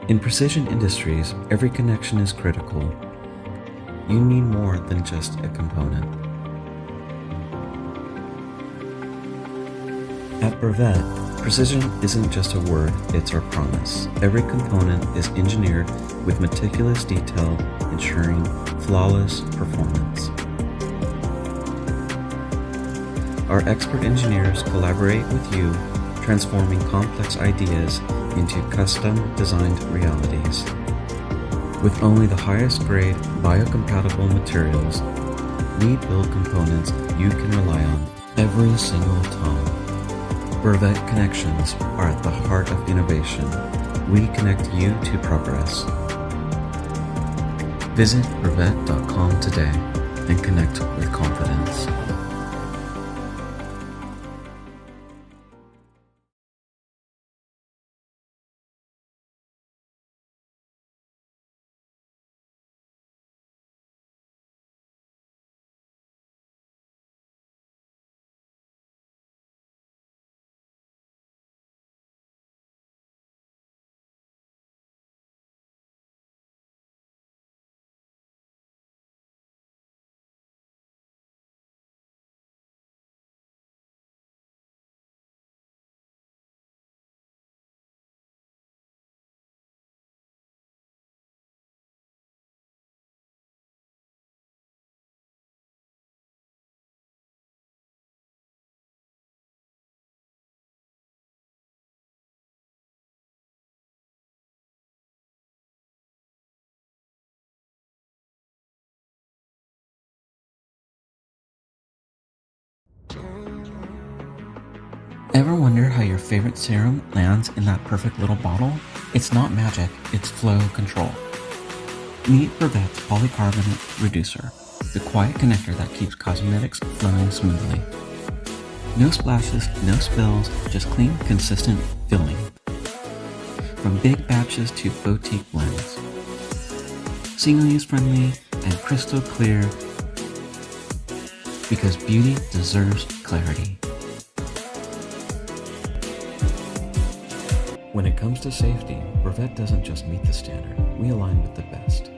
In precision industries, every connection is critical. You need more than just a component. At Brevet, precision isn't just a word, it's our promise. Every component is engineered with meticulous detail, ensuring flawless performance. Our expert engineers collaborate with you, transforming complex ideas into custom-designed realities. With only the highest grade biocompatible materials, we build components you can rely on every single time. Brevet connections are at the heart of innovation. We connect you to progress. Visit brevet.com today and connect with confidence. Ever wonder how your favorite serum lands in that perfect little bottle? It's not magic, it's flow control. Meet Brevet's polycarbonate reducer, the quiet connector that keeps cosmetics flowing smoothly. No splashes, no spills, just clean, consistent filling. From big batches to boutique blends. Single-use friendly and crystal clear, because beauty deserves clarity. When it comes to safety, Brevet doesn't just meet the standard, we align with the best.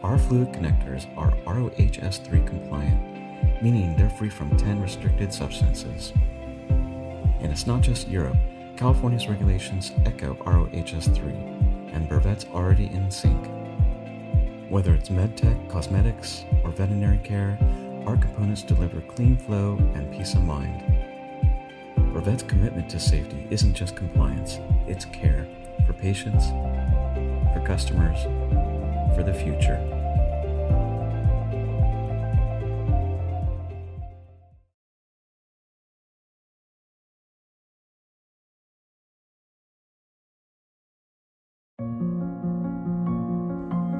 Our fluid connectors are RoHS3 compliant, meaning they're free from 10 restricted substances. And it's not just Europe, California's regulations echo RoHS3, and Brevet's already in sync. Whether it's medtech, cosmetics, or veterinary care, our components deliver clean flow and peace of mind. Brevet's commitment to safety isn't just compliance, it's care for patients, for customers, for the future.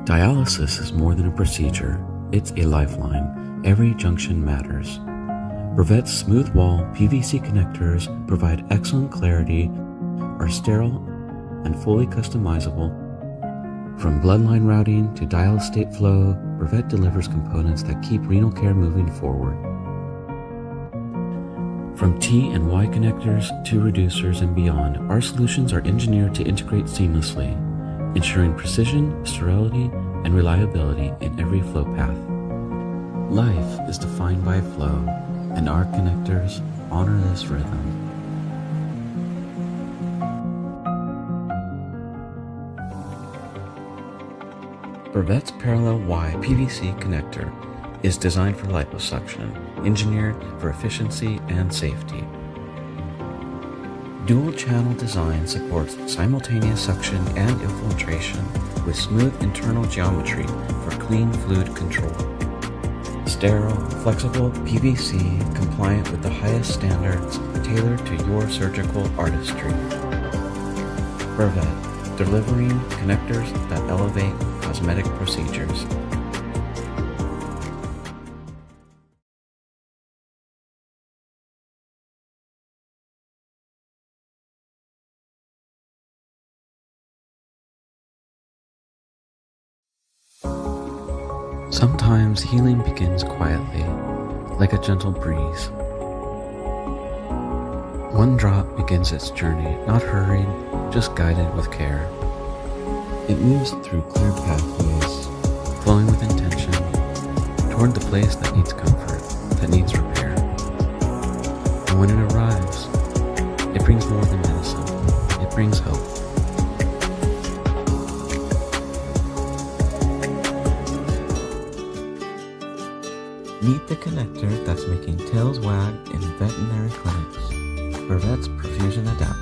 Dialysis is more than a procedure, it's a lifeline. Every junction matters. Brevet's smooth wall PVC connectors provide excellent clarity, are sterile and fully customizable. From bloodline routing to dialysate flow, Brevet delivers components that keep renal care moving forward. From T and Y connectors to reducers and beyond, our solutions are engineered to integrate seamlessly, ensuring precision, sterility, and reliability in every flow path. Life is defined by flow, and our connectors honor this rhythm. Brevet's Parallel Y PVC connector is designed for liposuction, engineered for efficiency and safety. Dual-channel design supports simultaneous suction and infiltration with smooth internal geometry for clean fluid control. Sterile, flexible PVC compliant with the highest standards tailored to your surgical artistry. Brevet, delivering connectors that elevate cosmetic procedures. Sometimes healing begins quietly, like a gentle breeze. One drop begins its journey, not hurried, just guided with care. It moves through clear pathways, flowing with intention, toward the place that needs comfort, that needs repair. And when it arrives, it brings more than medicine. It brings hope. Meet the connector that's making tails wag in veterinary clinics, Brevet's perfusion adapter.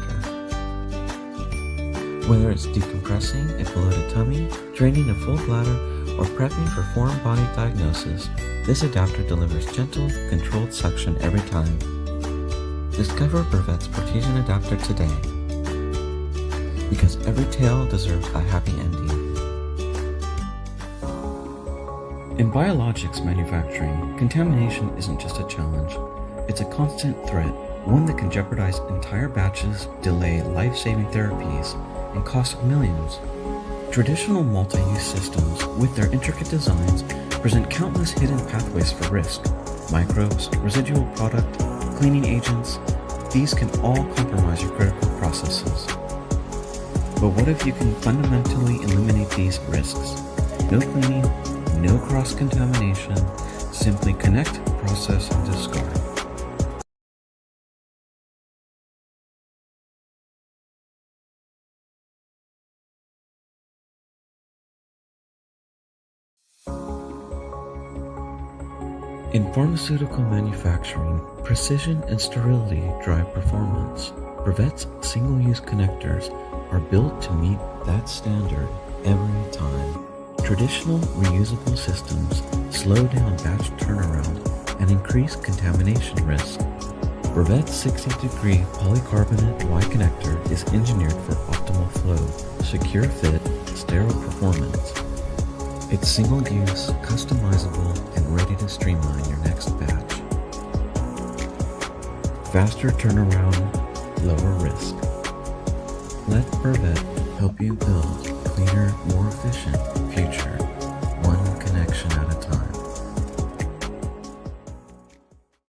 Whether it's decompressing a bloated tummy, draining a full bladder, or prepping for foreign body diagnosis, this adapter delivers gentle, controlled suction every time. Discover Brevet's perfusion adapter today, because every tale deserves a happy ending. In biologics manufacturing, contamination isn't just a challenge, it's a constant threat, one that can jeopardize entire batches, delay life-saving therapies, and cost millions. Traditional multi-use systems, with their intricate designs, present countless hidden pathways for risk. Microbes, residual product, cleaning agents, these can all compromise your critical processes. But what if you can fundamentally eliminate these risks? No cleaning, no cross-contamination, simply connect, process, and discard. In pharmaceutical manufacturing, precision and sterility drive performance. Brevet's single-use connectors are built to meet that standard every time. Traditional reusable systems slow down batch turnaround and increase contamination risk. Brevet's 60-degree polycarbonate Y-connector is engineered for optimal flow, secure fit, sterile performance. It's single-use, customizable, and ready to streamline your next batch. Faster turnaround, lower risk. Let Brevet help you build cleaner, more efficient,